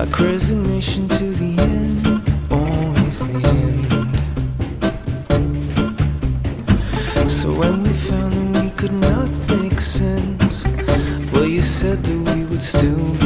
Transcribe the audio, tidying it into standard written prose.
like resignation to the end, always the end. So when we found that we could not make sense, well, you said that we would still